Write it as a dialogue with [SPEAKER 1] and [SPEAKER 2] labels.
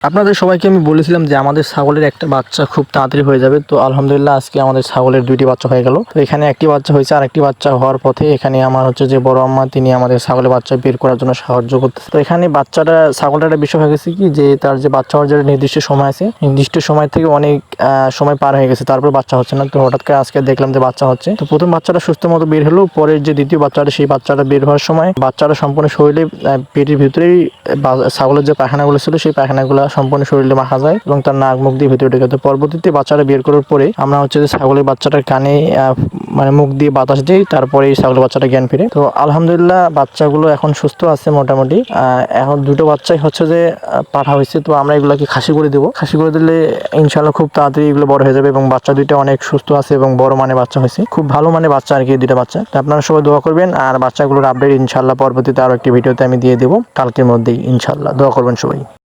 [SPEAKER 1] আপনাদের সবাইকে আমি বলেছিলাম যে আমাদের ছাগলের একটা বাচ্চা খুব তাড়াতাড়ি হয়ে যাবে। তো আলহামদুলিল্লাহ আজকে আমাদের ছাগলের 2টি বাচ্চা হয়ে গেল। তো এখানে একটি বাচ্চা হয়েছে, আরেকটি বাচ্চা হওয়ার পথে এখানে আমার হচ্ছে যে বড় আম্মা, তিনি আমাদের ছাগলের বাচ্চা বের করার জন্য সাহায্য করতেছে। তো এখানে ছাগলটার একটা বিষয় হয়ে গেছে কি, যে তার যে বাচ্চা হওয়ার যে নির্দিষ্ট সময় আছে, নির্দিষ্ট সময় থেকে অনেক সময় পার হয়ে গেছে, তারপর বাচ্চা হচ্ছে না। তো হঠাৎ করে আজকে দেখলাম যে বাচ্চা হচ্ছে। তো প্রথম বাচ্চাটা সুস্থ মতো বের হলো, পরের যে দ্বিতীয় বাচ্চাটা, সেই বাচ্চাটা বের হওয়ার সময় বাচ্চাটা সম্পূর্ণ শরীরে পেটের ভিতরেই ছাগলের যে পায়খানাগুলো ছিল, সেই পায়খানাগুলো সম্পূর্ণ শরীরে মাখা যায় এবং তার নাক মুখ দিয়ে ভিতরে ঢুকে। তো পরবর্তীতে বাচ্চাটা বের করার পরে আমরা হচ্ছে যে ছাগলের বাচ্চাটার কানে মানে মুখ দিয়ে বাতাস দিই, তারপরে এই ছাগলের বাচ্চাটা জ্ঞান ফিরে। তো আলহামদুলিল্লাহ বাচ্চাগুলো এখন সুস্থ আছে মোটামুটি। এখন দুটো বাচ্চাই হচ্ছে যে পাঠা হয়েছে। তো আমরা এগুলোকে খাসি করে দেবো। খাসি করে দিলে ইনশাল্লাহ খুব তাড়াতাড়ি এগুলো বড় হয়ে যাবে এবং বাচ্চা দুইটা অনেক সুস্থ আছে এবং বড় মানে বাচ্চা হয়েছে, খুব ভালো মানে বাচ্চা আর কি, দুইটা বাচ্চা। তো আপনারা সবাই দোয়া করবেন, আর বাচ্চাগুলোর আপডেট ইনশাল্লাহ পরবর্তীতে আরো একটি ভিডিওতে আমি দিয়ে দেবো কালকের মধ্যেই। ইনশাল্লাহ দোয়া করবেন সবাই।